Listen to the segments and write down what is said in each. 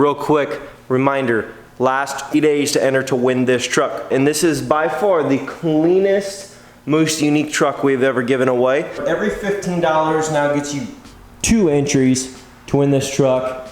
real quick reminder, last 3 days to enter to win this truck. And this is by far the cleanest, most unique truck we've ever given away. Every $15 now gets you 2 entries to win this truck.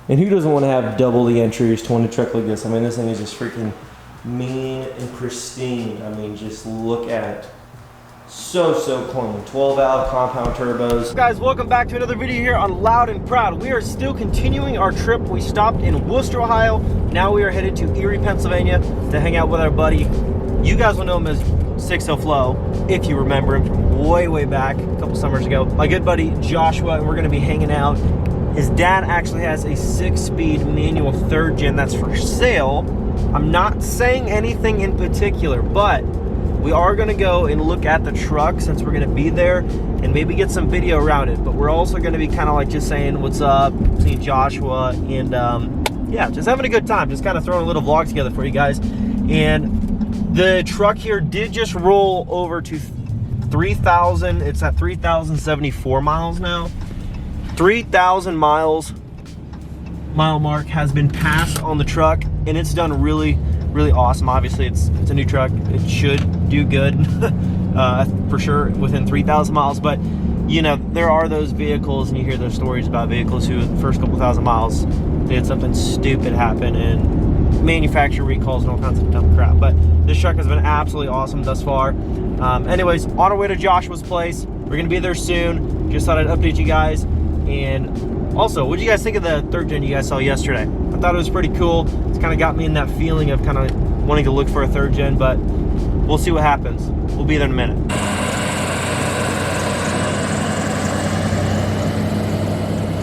And who doesn't want to have double the entries to win a truck like this? I mean, this thing is just freaking mean and pristine. I mean, just look at it. So clean. 12 valve compound turbos. Guys, welcome back to another video here on Loud and Proud. We are still continuing our trip. We stopped in Worcester, Ohio. Now we are headed to Erie, Pennsylvania to hang out with our buddy. You guys will know him as 60 Flo, if you remember him from way back a couple summers ago. My good buddy Joshua, and we're gonna be hanging out. His dad actually has a 6-speed manual 3rd gen that's for sale. I'm not saying anything in particular, but we are gonna go and look at the truck since we're gonna be there and maybe get some video around it. But we're also gonna be kind of like just saying what's up, seeing Joshua, and yeah, just having a good time. Just kind of throwing a little vlog together for you guys. And the truck here did just roll over to 3,000. It's at 3,074 miles now. 3,000 miles mile mark has been passed on the truck, and it's done really awesome. Obviously it's a new truck, it should do good for sure within 3,000 miles, but you know, there are those vehicles, and you hear those stories about vehicles who the first couple thousand miles they had something stupid happen and manufacturer recalls and all kinds of dumb crap. But this truck has been absolutely awesome thus far. Anyways, on our way to Joshua's place. We're gonna be there soon. Just thought I'd update you guys. And also, what did you guys think of the 3rd gen you guys saw yesterday? I thought it was pretty cool. It's kind of got me in that feeling of kind of wanting to look for a 3rd gen, but we'll see what happens. We'll be there in a minute.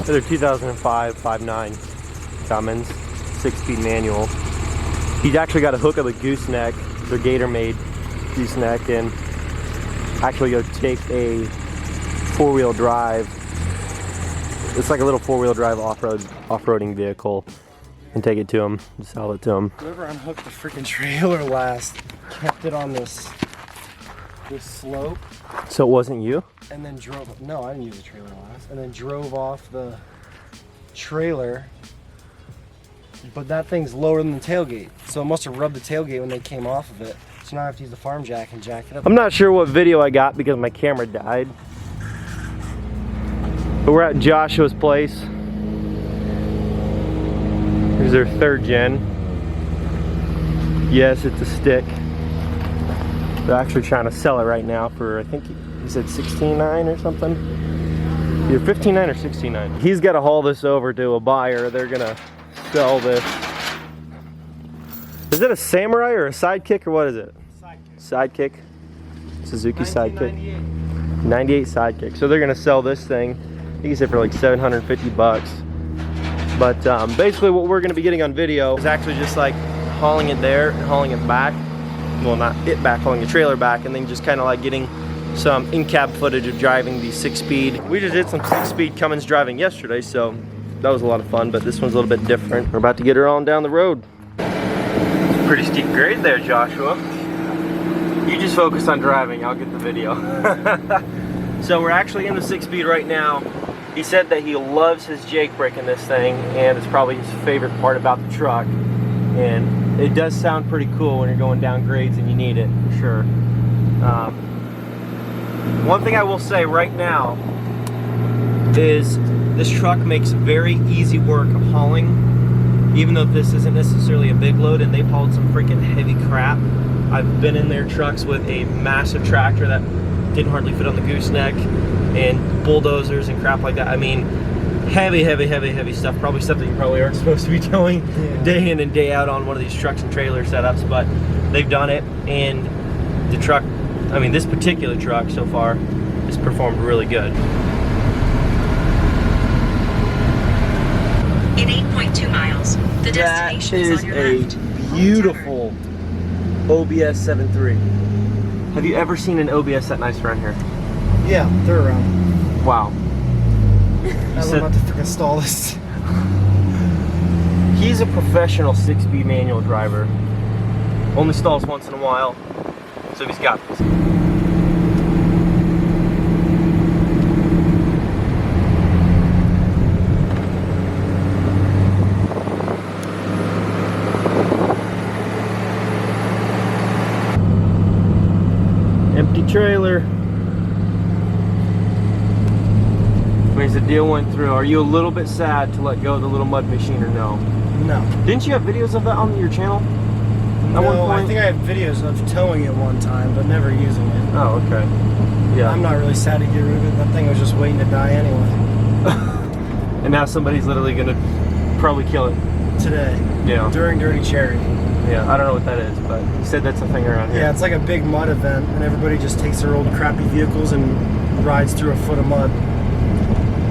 They're 2005 5.9 Cummins 6-speed manual. He's actually got a hook of a gooseneck. They're Gator made gooseneck, and actually go take a 4-wheel drive. It's like a little 4-wheel drive off-roading vehicle, and take it to him, sell it to him. Whoever unhooked the freaking trailer last kept it on this slope. So it wasn't you? And then drove. No, I didn't use the trailer last. And then drove off the trailer. But that thing's lower than the tailgate, so it must have rubbed the tailgate when they came off of it. So now I have to use the farm jack and jack it up. I'm not sure what video I got because my camera died. But we're at Joshua's place. Here's their 3rd gen. Yes, it's a stick. They're actually trying to sell it right now for, I think he said $16.9 or something. Either $15.9 or $16.9. He's got to haul this over to a buyer. They're gonna sell this. Is it a Samurai or a Sidekick, or what is it? Sidekick. Suzuki Sidekick. 98 Sidekick. So they're gonna sell this thing. I think he said for like 750 bucks. But basically what we're gonna be getting on video is actually just like hauling it there and hauling it back. Well, not it back, hauling the trailer back, and then just kind of like getting some in-cab footage of driving the 6-speed. We just did some 6-speed Cummins driving yesterday, so that was a lot of fun, but this one's a little bit different. We're about to get her on down the road. Pretty steep grade there, Joshua. You just focus on driving, I'll get the video. So we're actually in the 6-speed right now. He said that he loves his Jake brake in this thing, and it's probably his favorite part about the truck. And it does sound pretty cool when you're going down grades and you need it, for sure. One thing I will say right now is this truck makes very easy work of hauling, even though this isn't necessarily a big load, and they've hauled some freaking heavy crap. I've been in their trucks with a massive tractor that didn't hardly fit on the gooseneck, and bulldozers and crap like that. I mean, heavy stuff, probably stuff that you probably aren't supposed to be doing day in and day out on one of these trucks and trailer setups, but they've done it, and the truck, I mean, this particular truck so far has performed really good. In 8.2 miles, the destination is on your left. That is a beautiful OBS 7.3. Have you ever seen an OBS that nice around here? Yeah, they're around. Wow. I'm about to freaking stall this. He's a professional 6-speed manual driver. Only stalls once in a while, so he's got this. trailer. Means the deal went through. Are you a little bit sad to let go of the little mud machine or no? No. Didn't you have videos of that on your channel? No, I think I have videos of towing it one time, but never using it. Oh, okay. Yeah. I'm not really sad to get rid of it. That thing was just waiting to die anyway. And now somebody's literally gonna probably kill it. Today. Yeah. During Dirty Cherry. Yeah, I don't know what that is, but you said that's a thing around here. Yeah, it's like a big mud event, and everybody just takes their old crappy vehicles and rides through a foot of mud.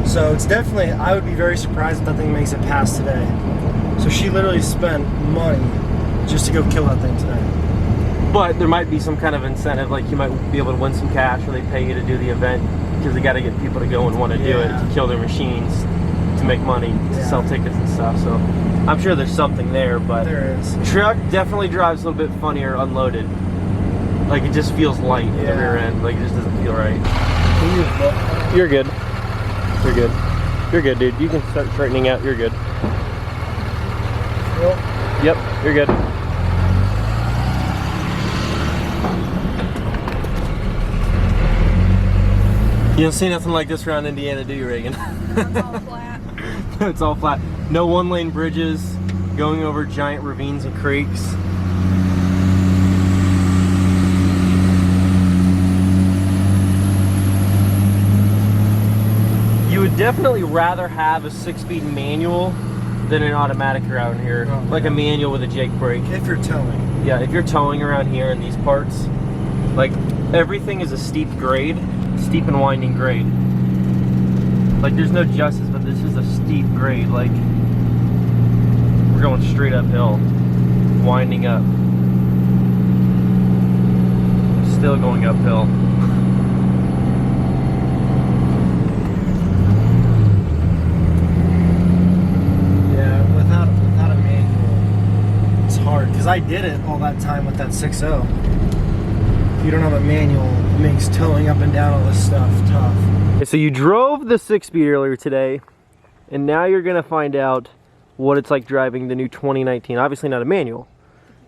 So it's definitely, I would be very surprised if that thing makes it past today. So she literally spent money just to go kill that thing today. But there might be some kind of incentive, like you might be able to win some cash, or they pay you to do the event, because they got to get people to go and want to do it, to kill their machines, to make money, to sell tickets and stuff. So I'm sure there's something there, but there is. The truck definitely drives a little bit funnier unloaded. Like it just feels light at the rear end, like it just doesn't feel right. You're good. You're good. You're good, dude. You can start straightening out. You're good. Yep, you're good. You don't see nothing like this around Indiana, do you, Reagan? It's all flat. It's all flat. No one-lane bridges, going over giant ravines and creeks. You would definitely rather have a 6-speed manual than an automatic around here. Oh, like a manual with a Jake brake. If you're towing. Yeah, if you're towing around here in these parts, like everything is a steep grade, steep and winding grade. Like there's no justice, but this is a steep grade. Like we're going straight uphill, winding up, still going uphill. Because I did it all that time with that 6.0. If you don't have a manual, it makes towing up and down all this stuff tough. Okay, so you drove the 6-speed earlier today, and now you're gonna find out what it's like driving the new 2019. Obviously not a manual,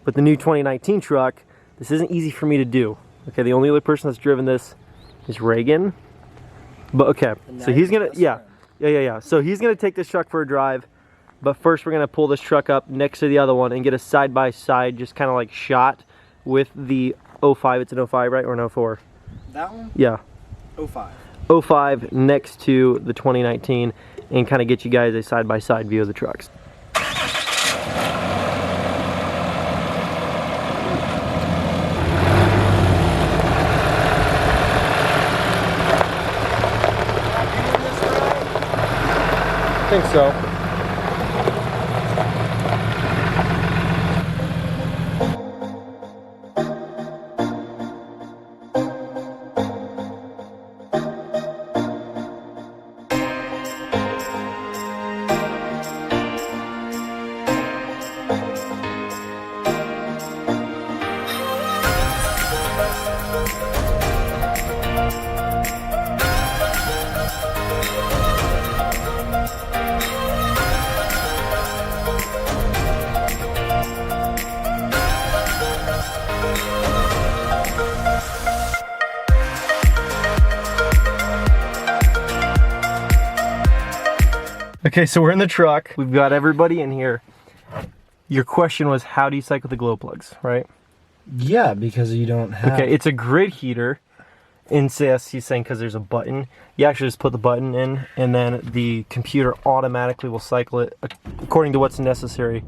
but the new 2019 truck. This isn't easy for me to do. Okay, the only other person that's driven this is Reagan. But okay, so he's gonna, yeah. So he's gonna take this truck for a drive. But first we're gonna pull this truck up next to the other one and get a side-by-side, just kind of like shot with the 05. It's an 05, right? Or an 04? That one? Yeah. 05. 05 next to the 2019 and kind of get you guys a side-by-side view of the trucks. I think so. Okay, so we're in the truck. We've got everybody in here. Your question was, how do you cycle the glow plugs, right? Yeah, because you don't have... Okay, it's a grid heater. In CS, he's saying because there's a button. You actually just put the button in, and then the computer automatically will cycle it according to what's necessary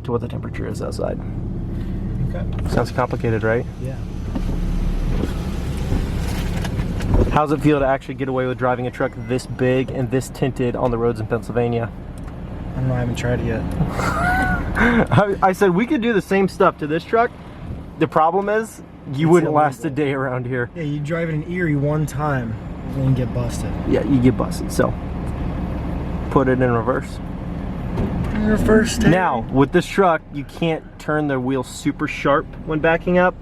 to what the temperature is outside. Okay. Sounds complicated, right? Yeah. How's it feel to actually get away with driving a truck this big and this tinted on the roads in Pennsylvania? I don't know, I haven't tried it yet. I said we could do the same stuff to this truck. The problem is, you wouldn't last a day around here. Yeah, you drive it in Erie one time and then get busted. Yeah, you get busted, so put it in reverse. In reverse, Terry. Now, with this truck, you can't turn the wheels super sharp when backing up.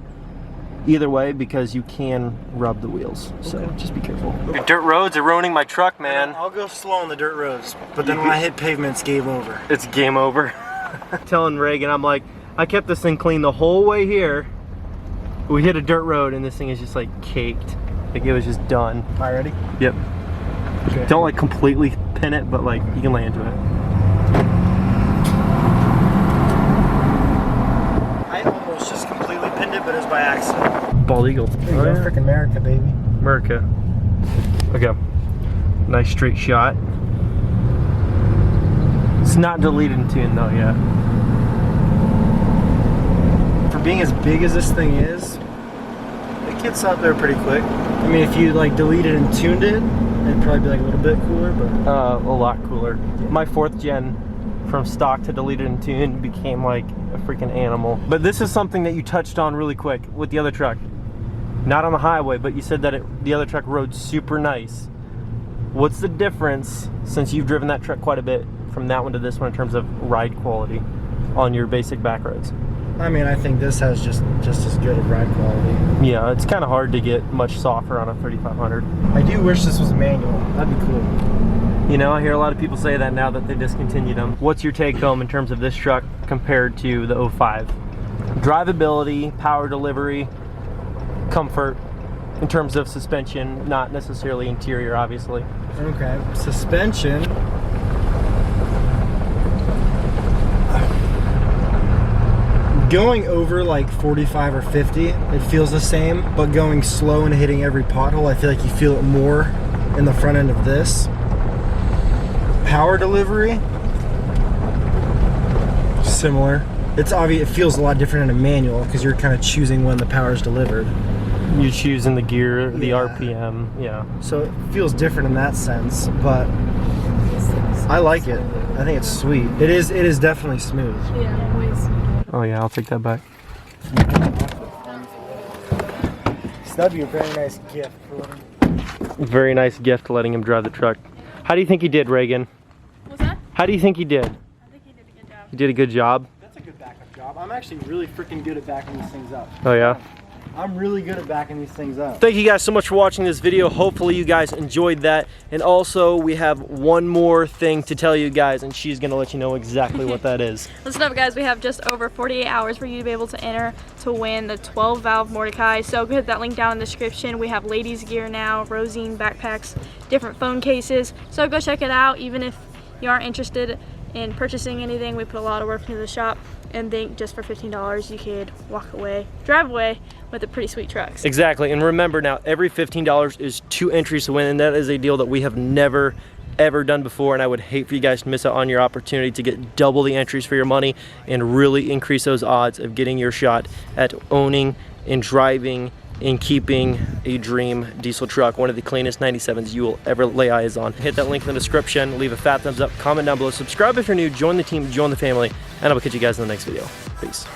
Either way, because you can rub the wheels, so just be careful. The dirt roads are ruining my truck, man. I'll go slow on the dirt roads, but then when I hit pavement, it's game over. It's game over. Telling Reagan, I'm like, I kept this thing clean the whole way here, We hit a dirt road and this thing is just like caked. Like it was just done. Am I ready? Yep. Okay. Don't like completely pin it, but like you can lay into it. I almost just completely pinned it, but it was by accident. Bald eagle. There you go, frickin' America, baby. America. Okay. Nice straight shot. It's not deleted and tuned though yet. For being as big as this thing is, it gets up there pretty quick. I mean, if you like deleted and tuned it, it'd probably be like a little bit cooler, but A lot cooler. My 4th gen from stock to deleted and tuned became like a freaking animal. But this is something that you touched on really quick with the other truck. Not on the highway, but you said that the other truck rode super nice. What's the difference, since you've driven that truck quite a bit, from that one to this one in terms of ride quality on your basic back roads? I mean, I think this has just as good of ride quality. Yeah, it's kind of hard to get much softer on a 3500. I do wish this was manual. That'd be cool. You know, I hear a lot of people say that now that they discontinued them. What's your take home in terms of this truck compared to the 05? Drivability, power delivery, comfort, in terms of suspension, not necessarily interior, obviously. Okay, suspension. Going over like 45 or 50, it feels the same, but going slow and hitting every pothole, I feel like you feel it more in the front end of this. Power delivery, similar. It's obvious, it feels a lot different in a manual because you're kind of choosing when the power is delivered. You're choosing the gear, the Yeah. RPM, yeah. So it feels different in that sense, but I like it. I think it's sweet. It is definitely smooth. Yeah, way smoother. Oh yeah, I'll take that back. So that'd be a very nice gift for him. Very nice gift letting him drive the truck. How do you think he did, Reagan? What's that? How do you think he did? I think he did a good job. He did a good job? That's a good backup job. I'm actually really freaking good at backing these things up. Oh yeah? I'm really good at backing these things up. Thank you guys so much for watching this video. Hopefully you guys enjoyed that. And also we have one more thing to tell you guys, and she's gonna let you know exactly what that is. Listen up, guys. We have just over 48 hours for you to be able to enter to win the 12 valve Mordecai. So go hit that link down in the description. We have ladies gear now, Rosine backpacks, different phone cases. So go check it out. Even if you aren't interested in purchasing anything, we put a lot of work into the shop, and think just for $15 you could drive away with a pretty sweet truck. Exactly, and remember now, every $15 is 2 entries to win, and that is a deal that we have never ever done before, and I would hate for you guys to miss out on your opportunity to get double the entries for your money and really increase those odds of getting your shot at owning and driving and keeping a dream diesel truck, one of the cleanest 97s you will ever lay eyes on. Hit that link in the description, leave a fat thumbs up, comment down below, subscribe if you're new, join the team, join the family, and I will catch you guys in the next video. Peace.